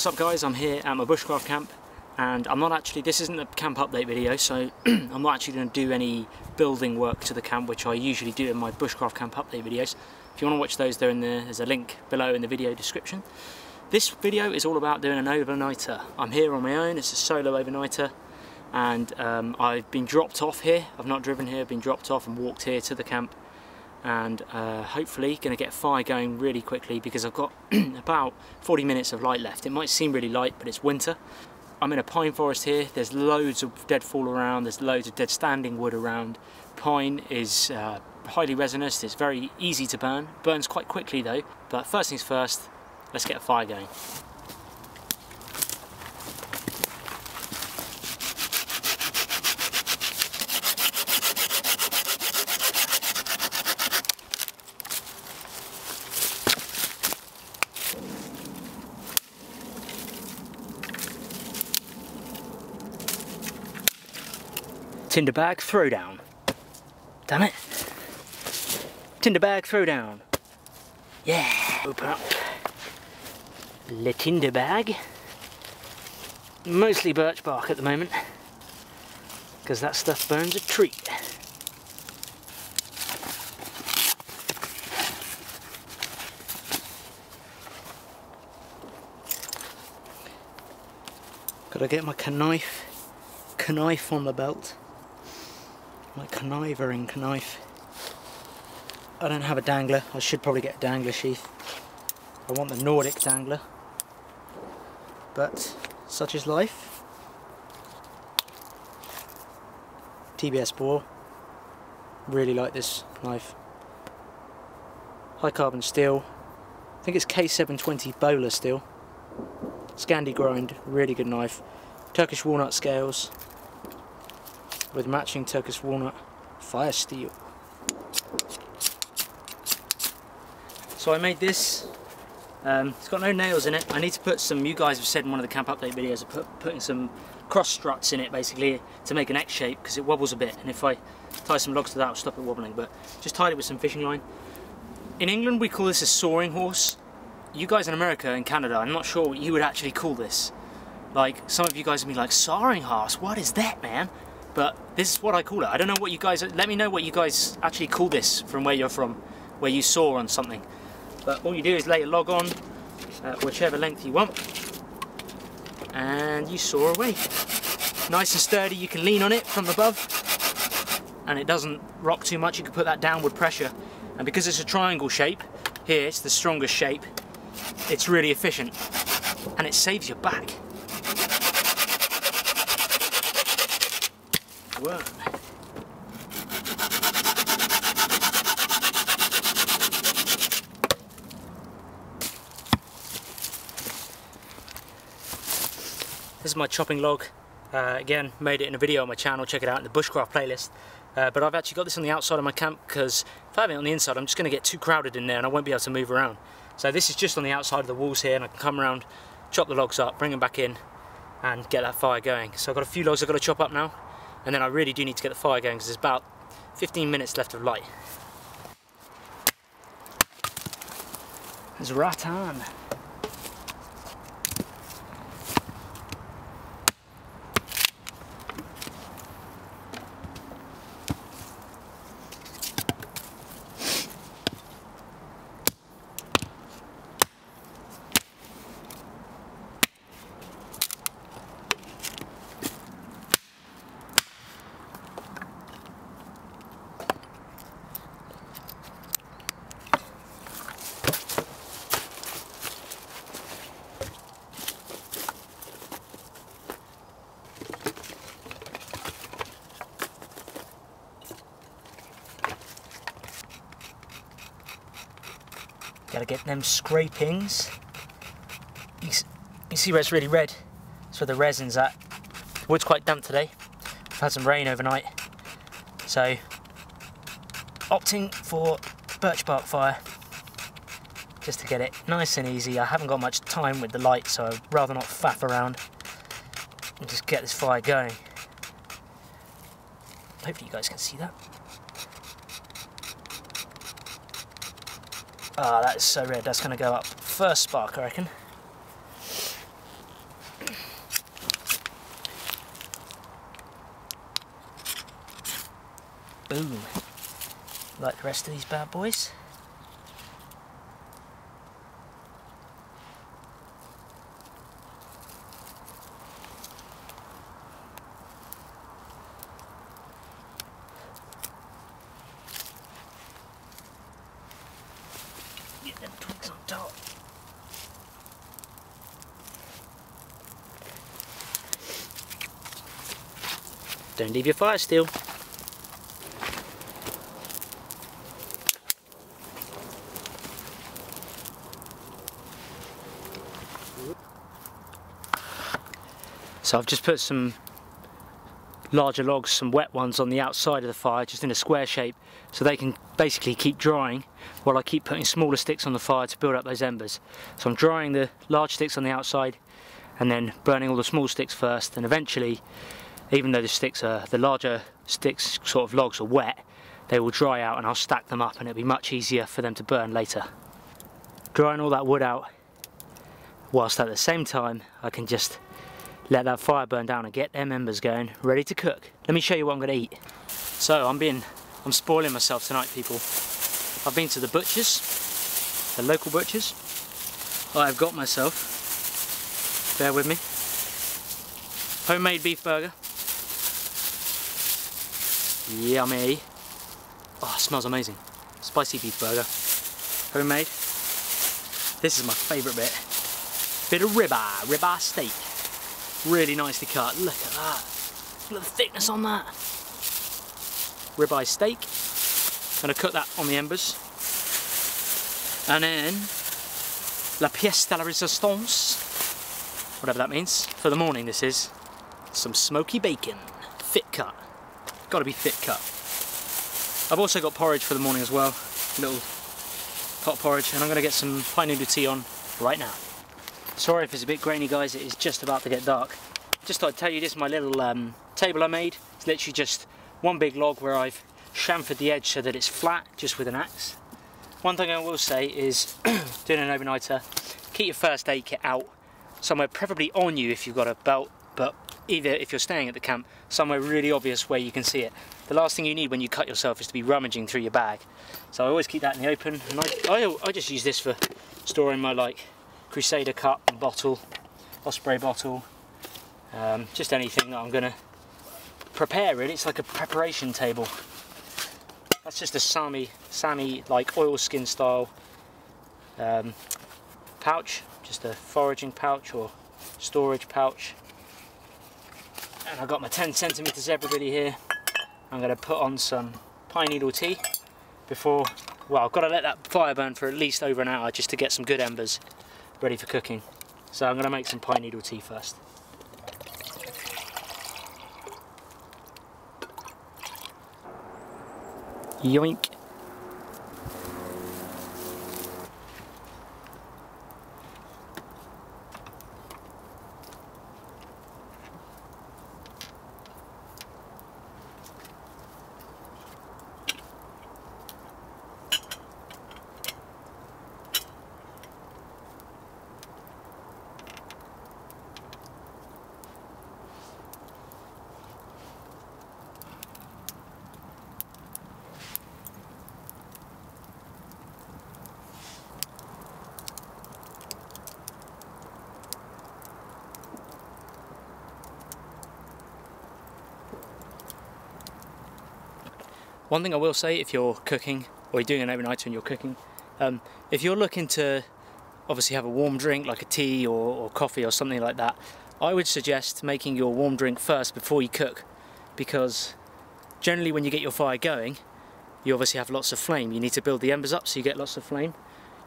What's up guys, I'm here at my bushcraft camp and I'm not actually, this isn't a camp update video, so I'm not actually going to do any building work to the camp, which I usually do in my bushcraft camp update videos. If you want to watch those, there's a link below in the video description. This video is all about doing an overnighter. I'm here on my own, it's a solo overnighter, and I've been dropped off here. I've not driven here, I've been dropped off and walked here to the camp, and hopefully going to get a fire going really quickly because I've got about 40 minutes of light left. It might seem really light, but it's winter. I'm in a pine forest here. There's loads of deadfall around, there's loads of dead standing wood around. Pine is highly resinous, it's very easy to burn. Burns quite quickly though, but first things first, let's get a fire going. Tinder bag throwdown. Damn it. Tinder bag throwdown. Yeah. Open up the tinder bag. Mostly birch bark at the moment, because that stuff burns a treat. Gotta get my knife on the belt. My conniving knife. I don't have a dangler. I should probably get a dangler sheath. I want the Nordic dangler, but such is life. TBS bore. Really like this knife. High carbon steel. I think it's K720 bowler steel. Scandi grind. Really good knife. Turkish walnut scales with matching Turkish walnut fire steel. So I made this. It's got no nails in it. I need to put some, you guys have said in one of the camp update videos, putting some cross struts in it basically to make an X shape because it wobbles a bit, and if I tie some logs to that I'll stop it wobbling, but just tied it with some fishing line. In England we call this a soaring horse. You guys in America and Canada, I'm not sure what you would actually call this. Like, some of you guys would be like, soaring horse, what is that, man? But this is what I call it. I don't know what you guys, let me know what you guys actually call this from where you're from, where you soar on something. But all you do is lay a log on, whichever length you want, and you soar away. Nice and sturdy, you can lean on it from above, and it doesn't rock too much. You can put that downward pressure, and because it's a triangle shape, here it's the strongest shape, it's really efficient, and it saves your back. Whoa. This is my chopping log. Again, made it in a video on my channel, check it out in the Bushcraft playlist. But I've actually got this on the outside of my camp because if I have it on the inside I'm just going to get too crowded in there and I won't be able to move around. So this is just on the outside of the walls here, and I can come around, chop the logs up, bring them back in and get that fire going. So I've got a few logs I've got to chop up now, and then I really do need to get the fire going because there's about 15 minutes left of light. It's right on. Gotta get them scrapings. You see where it's really red? That's where the resin's at. The wood's quite damp today. We've had some rain overnight. So, opting for birch bark fire. Just to get it nice and easy. I haven't got much time with the light, so I'd rather not faff around and just get this fire going. Hopefully you guys can see that. Ah, that is so red. That's going to go up first spark, I reckon. Boom. Like the rest of these bad boys. Get them twigs on top. Don't leave your fire still. So I've just put some larger logs, some wet ones on the outside of the fire, just in a square shape, so they can basically keep drying while I keep putting smaller sticks on the fire to build up those embers. So I'm drying the large sticks on the outside and then burning all the small sticks first, and eventually, even though the larger sticks, sort of logs, are wet, they will dry out and I'll stack them up and it'll be much easier for them to burn later. Drying all that wood out, whilst at the same time I can just let that fire burn down and get them embers going, ready to cook. Let me show you what I'm going to eat. So I'm spoiling myself tonight, people. I've been to the butchers, the local butchers. I've got myself, bear with me, homemade beef burger. Yummy. Oh, it smells amazing. Spicy beef burger. Homemade. This is my favourite bit. Bit of ribeye steak. Really nicely cut. Look at that. Look at the thickness on that. Ribeye steak. Gonna cook that on the embers. And then la pièce de la résistance, whatever that means. For the morning, this is some smoky bacon. Thick cut. Gotta be thick cut. I've also got porridge for the morning as well. A little pot porridge, and I'm gonna get some pine noodle tea on right now. Sorry if it's a bit grainy, guys, it is just about to get dark. Just thought I'd tell you, this is my little table I made. It's literally just one big log where I've chamfered the edge so that it's flat, just with an axe. One thing I will say is, doing an overnighter, keep your first aid kit out, somewhere preferably on you if you've got a belt, but either if you're staying at the camp, somewhere really obvious where you can see it. The last thing you need when you cut yourself is to be rummaging through your bag. So I always keep that in the open, and I just use this for storing my, like, Crusader cup and bottle, Osprey bottle, just anything that I'm gonna prepare, really. It's like a preparation table. That's just a Sami like oilskin style pouch, just a foraging pouch or storage pouch. And I've got my 10cm zebra biddy here. I'm gonna put on some pine needle tea before, well, I've got to let that fire burn for at least over an hour just to get some good embers ready for cooking. So I'm going to make some pine needle tea first. Yoink. One thing I will say, if you're cooking, or you're doing an overnighter and you're cooking, if you're looking to obviously have a warm drink like a tea or coffee or something like that, I would suggest making your warm drink first before you cook, because generally when you get your fire going, you obviously have lots of flame. You need to build the embers up so you get lots of flame.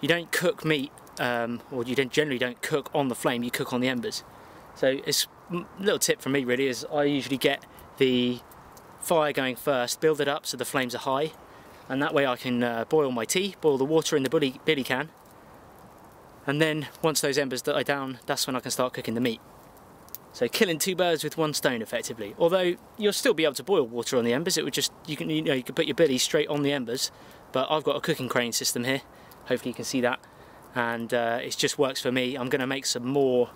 You don't cook meat, or you generally don't cook on the flame, you cook on the embers. So it's a little tip from me really, is I usually get the fire going first, build it up so the flames are high, and that way I can boil my tea, boil the water in the billy can, and then once those embers die down, that's when I can start cooking the meat. So killing two birds with one stone effectively. Although you'll still be able to boil water on the embers, it would just, you can put your billy straight on the embers, but I've got a cooking crane system here, hopefully you can see that, and it just works for me. I'm going to make some more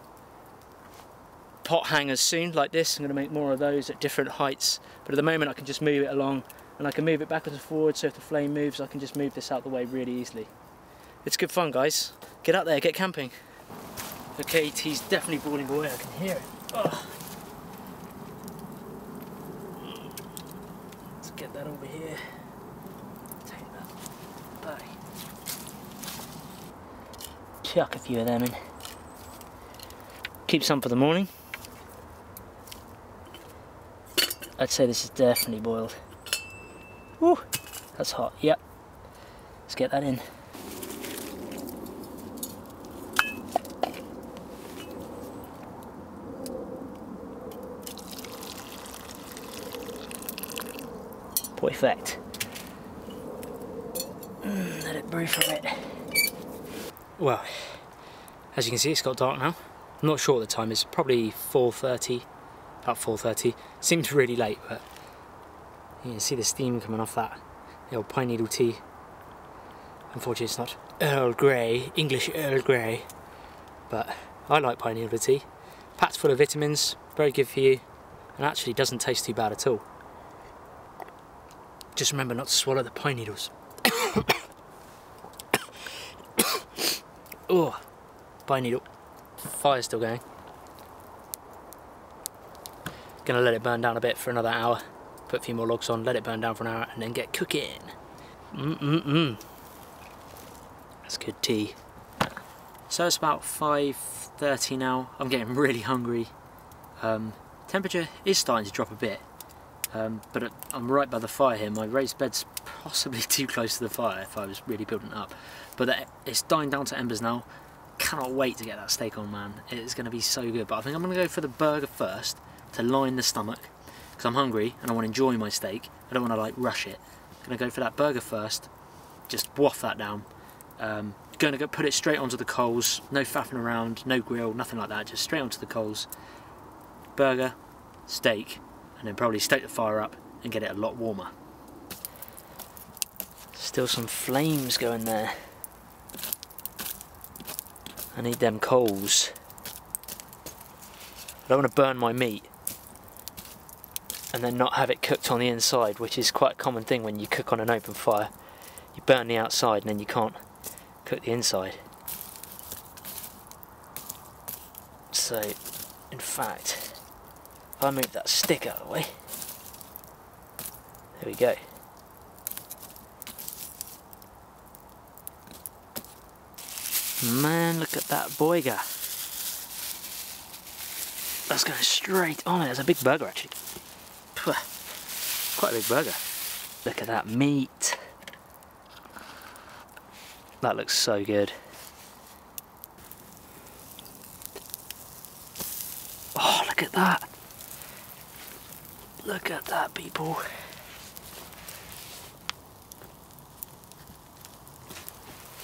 pot hangers soon like this. I'm going to make more of those at different heights, but at the moment I can just move it along and I can move it backwards and forwards, so if the flame moves I can just move this out the way really easily. It's good fun, guys. Get out there, get camping. Okay, tea's definitely boiling away, I can hear it. Oh. Let's get that over here. Take that back. Chuck a few of them in. Keep some for the morning. I'd say this is definitely boiled. Woo, that's hot, yep. Let's get that in. Perfect. Let it brew for a bit. Well, as you can see, it's got dark now. I'm not sure what the time is, probably 4:30, about 4:30. Seems really late, but you can see the steam coming off that. The old pine needle tea. Unfortunately it's not Earl Grey, English Earl Grey, but I like pine needle tea. Packed full of vitamins, very good for you, and actually doesn't taste too bad at all. Just remember not to swallow the pine needles. Oh, pine needle. Fire's still going. Gonna let it burn down a bit for another hour. Put a few more logs on, let it burn down for an hour, and then get cooking. That's good tea. So it's about 5:30 now. I'm getting really hungry. Temperature is starting to drop a bit. But I'm right by the fire here. My raised bed's possibly too close to the fire if I was really building it up. But it's dying down to embers now. Cannot wait to get that steak on, man. It's going to be so good. But I think I'm going to go for the burger first to line the stomach, because I'm hungry and I want to enjoy my steak. I don't want to like rush it. I'm going to go for that burger first. Just waft that down. Going to go put it straight onto the coals. No faffing around, no grill, nothing like that. Just straight onto the coals. Burger, steak. And then probably stoke the fire up and get it a lot warmer. Still some flames going there. I need them coals. I don't want to burn my meat and then not have it cooked on the inside, which is quite a common thing when you cook on an open fire. You burn the outside and then you can't cook the inside. So, in fact, I'll move that stick out of the way. There we go. Man, look at that boiger. That's going straight on it. There's a big burger actually. Quite a big burger. Look at that meat. That looks so good. Oh, look at that. Look at that, people.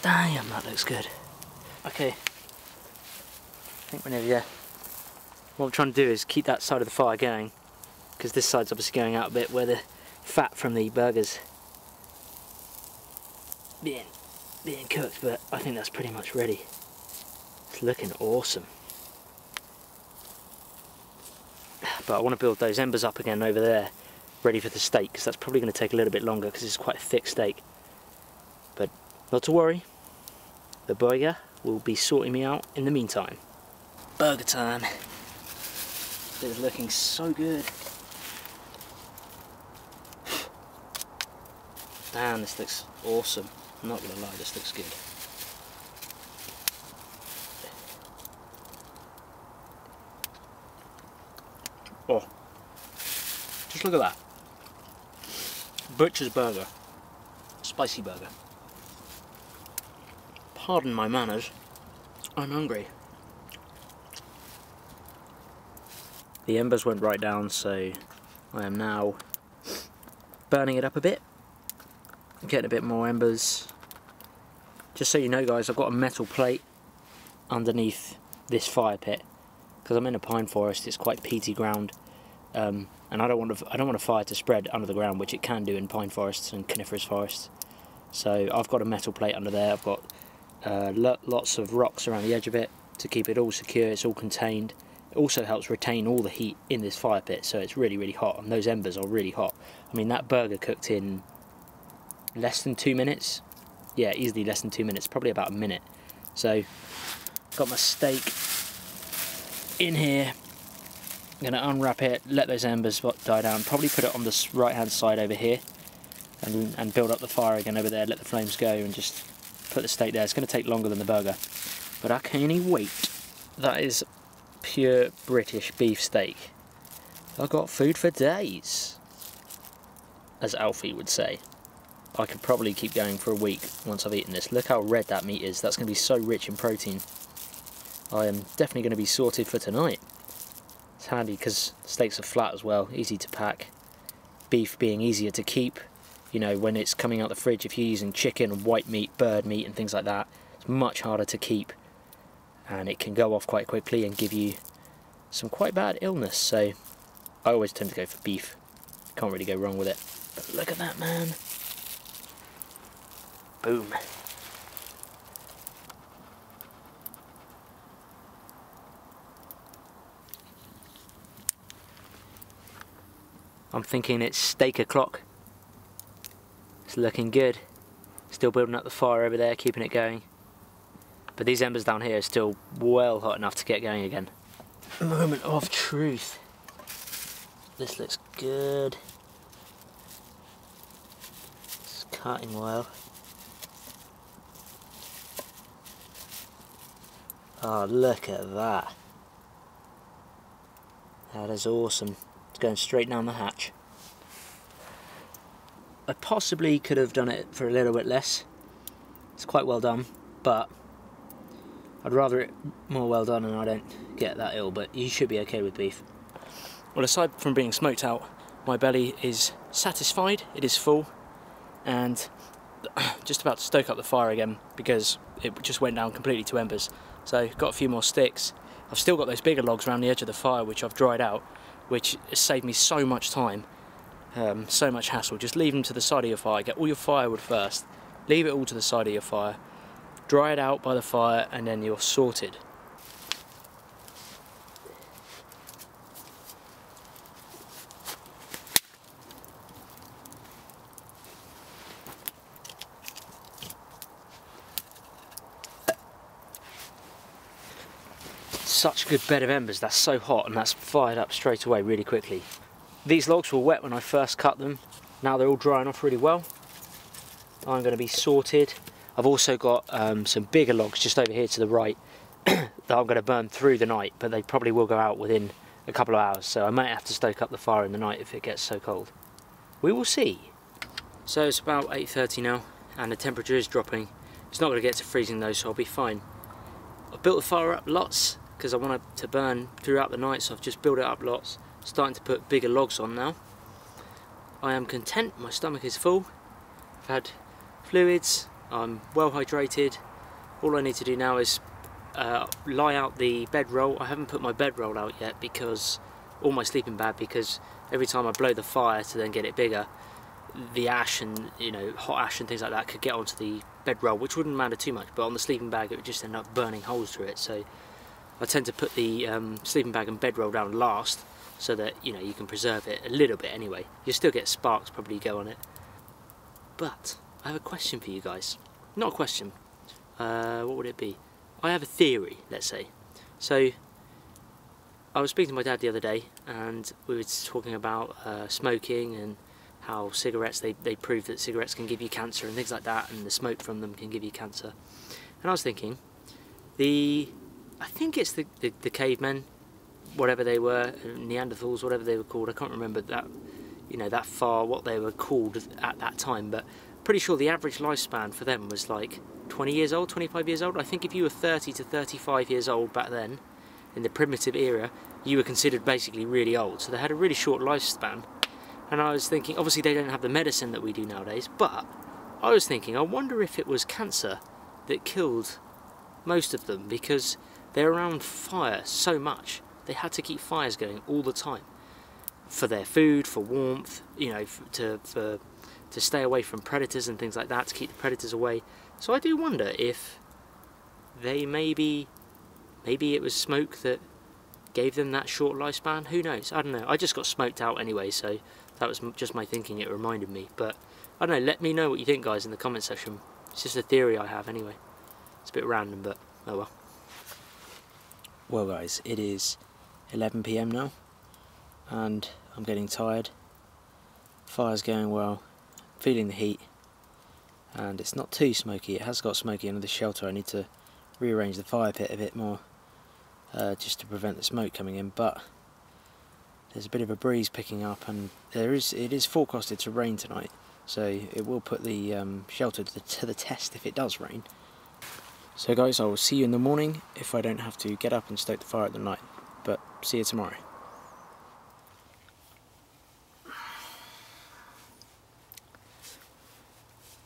Damn, that looks good. Okay, I think we're nearly there. What I'm trying to do is keep that side of the fire going, because this side's obviously going out a bit where the fat from the burgers being cooked, but I think that's pretty much ready. It's looking awesome. But I want to build those embers up again over there, ready for the steak, because that's probably going to take a little bit longer because it's quite a thick steak. But not to worry, the burger will be sorting me out in the meantime. Burger time. This is looking so good. Man, this looks awesome. I'm not going to lie, this looks good. Oh, just look at that. Butcher's burger. Spicy burger. Pardon my manners, I'm hungry. The embers went right down, so I am now burning it up a bit. Getting a bit more embers. Just so you know, guys, I've got a metal plate underneath this fire pit, because I'm in a pine forest. It's quite peaty ground, and I don't want a fire to spread under the ground, which it can do in pine forests and coniferous forests. So I've got a metal plate under there. I've got lots of rocks around the edge of it to keep it all secure. It's all contained. It also helps retain all the heat in this fire pit, so it's really, really hot, and those embers are really hot. I mean, that burger cooked in less than 2 minutes. Yeah, easily less than 2 minutes, probably about a minute. So, got my steak in here. I'm going to unwrap it, let those embers die down, probably put it on the right hand side over here, and build up the fire again over there, let the flames go, and just put the steak there. It's going to take longer than the burger, but I can't wait. That is pure British beef steak. I've got food for days, as Alfie would say. I could probably keep going for a week once I've eaten this. Look how red that meat is. That's going to be so rich in protein. I am definitely going to be sorted for tonight. It's handy because steaks are flat as well, easy to pack. Beef being easier to keep. You know, when it's coming out the fridge, if you're using chicken and white meat, bird meat and things like that, it's much harder to keep. And it can go off quite quickly and give you some quite bad illness. So I always tend to go for beef. Can't really go wrong with it. But look at that, man. Boom. I'm thinking it's steak o'clock. It's looking good. Still building up the fire over there, keeping it going. But these embers down here are still well hot enough to get going again. Moment of truth. This looks good. It's cutting well. Oh, look at that. That is awesome. It's going straight down the hatch. I possibly could have done it for a little bit less. It's quite well done, but I'd rather it more well done and I don't get that ill, but you should be okay with beef. Well, aside from being smoked out, my belly is satisfied, it is full, and just about to stoke up the fire again because it just went down completely to embers. So, got a few more sticks. I've still got those bigger logs around the edge of the fire which I've dried out, which has saved me so much time, so much hassle. Just leave them to the side of your fire, get all your firewood first, leave it all to the side of your fire, dry it out by the fire, and then you're sorted. Such a good bed of embers. That's so hot, and that's fired up straight away really quickly. These logs were wet when I first cut them. Now they're all drying off really well. I'm going to be sorted. I've also got some bigger logs just over here to the right that I'm going to burn through the night, but they probably will go out within a couple of hours, so I might have to stoke up the fire in the night if it gets so cold. We will see. So it's about 8:30 now, and the temperature is dropping. It's not going to get to freezing though, so I'll be fine. I've built the fire up lots because I want it to burn throughout the night, so I've just built it up lots. Starting to put bigger logs on now. I am content, my stomach is full. I've had fluids, I'm well hydrated. All I need to do now is lie out the bedroll. I haven't put my bedroll out yet because, or my sleeping bag, because every time I blow the fire to then get it bigger, the ash and, you know, hot ash and things like that could get onto the bedroll, which wouldn't matter too much, but on the sleeping bag it would just end up burning holes through it. So I tend to put the sleeping bag and bedroll down last, so that, you know, you can preserve it a little bit anyway. You'll still get sparks probably go on it. But I have a question for you guys. Not a question. What would it be? I have a theory, let's say. So I was speaking to my dad the other day, and we were talking about smoking and how cigarettes, they prove that cigarettes can give you cancer and things like that, and the smoke from them can give you cancer. And I was thinking, I think it's the cavemen, whatever they were, Neanderthals, whatever they were called. I can't remember that, you know, that far what they were called at that time, but pretty sure the average lifespan for them was like 20 years old, 25 years old. I think if you were 30 to 35 years old back then, in the primitive era, you were considered basically really old. So they had a really short lifespan. And I was thinking, obviously they don't have the medicine that we do nowadays, but I was thinking, I wonder if it was cancer that killed most of them, because they're around fire so much. They had to keep fires going all the time for their food, for warmth, you know, to stay away from predators and things like that, to keep the predators away. So I do wonder if they maybe it was smoke that gave them that short lifespan. Who knows? I don't know. I just got smoked out anyway, so that was just my thinking. It reminded me, but I don't know. Let me know what you think, guys, in the comment section. It's just a theory I have anyway. It's a bit random, but oh well. Well, guys, it is 11 PM now, and I'm getting tired. Fire's going well, feeling the heat, and it's not too smoky. It has got smoky under the shelter. I need to rearrange the fire pit a bit more, just to prevent the smoke coming in, but there's a bit of a breeze picking up, and it is forecasted to rain tonight, so it will put the shelter to the test if it does rain. So guys, I will see you in the morning if I don't have to get up and stoke the fire at the night, but see you tomorrow.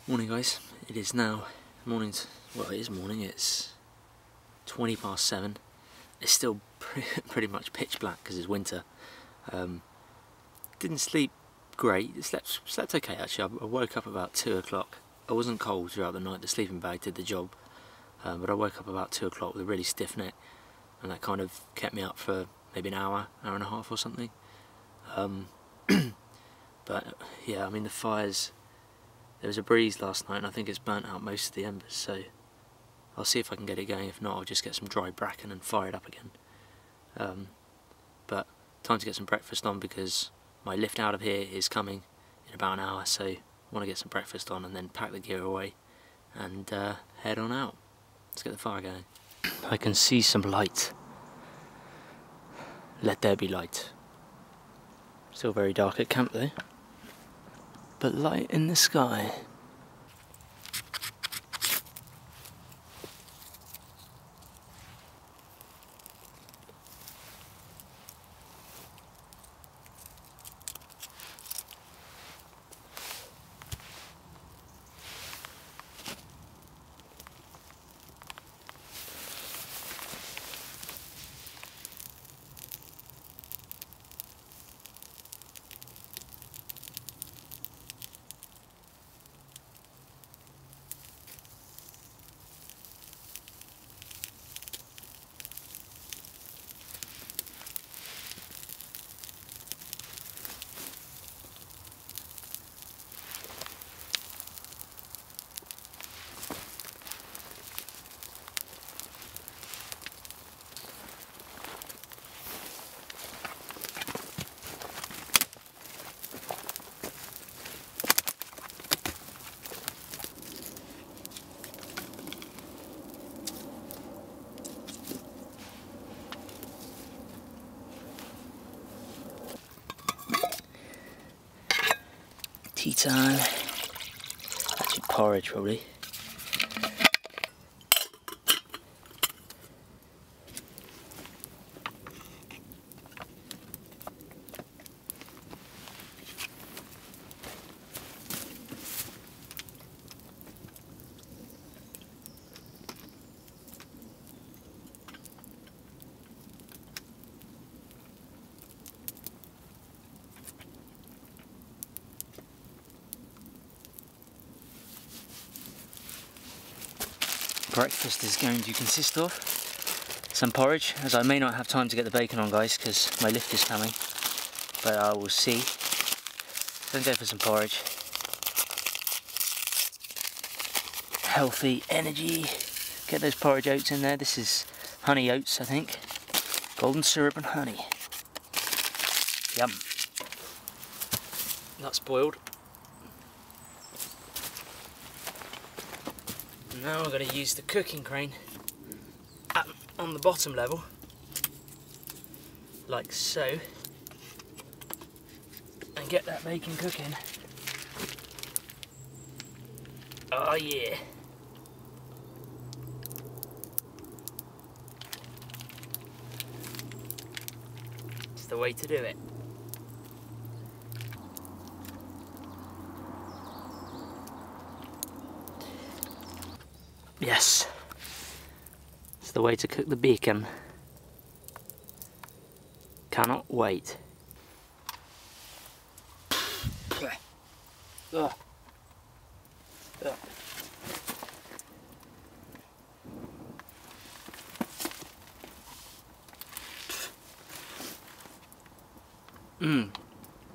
Morning, guys. It is now morning. Well, it is morning. It's 20 past 7. It's still pretty much pitch black because it's winter. Didn't sleep great. Slept okay actually. I woke up about 2 o'clock. I wasn't cold throughout the night. The sleeping bag did the job, but I woke up about 2 o'clock with a really stiff neck, and that kind of kept me up for maybe an hour and a half or something. But yeah, I mean, the fires. There was a breeze last night and I think it's burnt out most of the embers, so I'll see if I can get it going. If not, I'll just get some dry bracken and fire it up again. But time to get some breakfast on because my lift out of here is coming in about an hour, so I want to get some breakfast on and then pack the gear away and head on out. Let's get the fire going. I can see some light. Let there be light. Still very dark at camp though, but light in the sky. Tea time. Actually porridge probably. Breakfast is going to consist of some porridge, as I may not have time to get the bacon on, guys, because my lift is coming, but I will see. Then go for some porridge. Healthy energy. Get those porridge oats in there. This is honey oats, I think. Golden syrup and honey. Yum. That's boiled. Now I'm going to use the cooking crane on the bottom level, like so, and get that bacon cooking. Oh yeah. It's the way to do it. Yes, it's the way to cook the bacon. Cannot wait. Ugh. Ugh.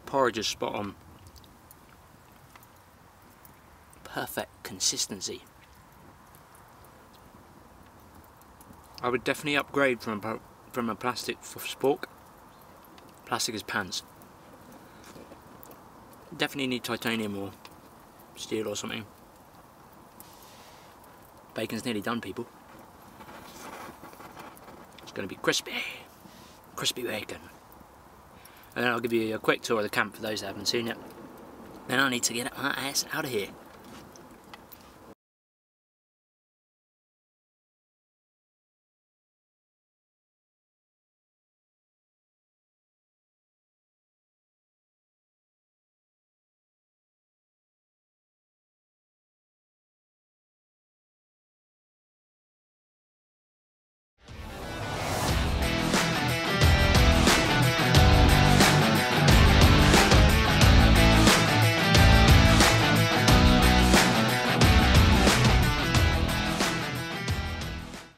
Porridge is spot on. Perfect consistency. I would definitely upgrade from a plastic spork. Plastic is pants. Definitely need titanium or steel or something. Bacon's nearly done, people. It's going to be crispy. Crispy bacon. And then I'll give you a quick tour of the camp for those that haven't seen it. Then I need to get my ass out of here.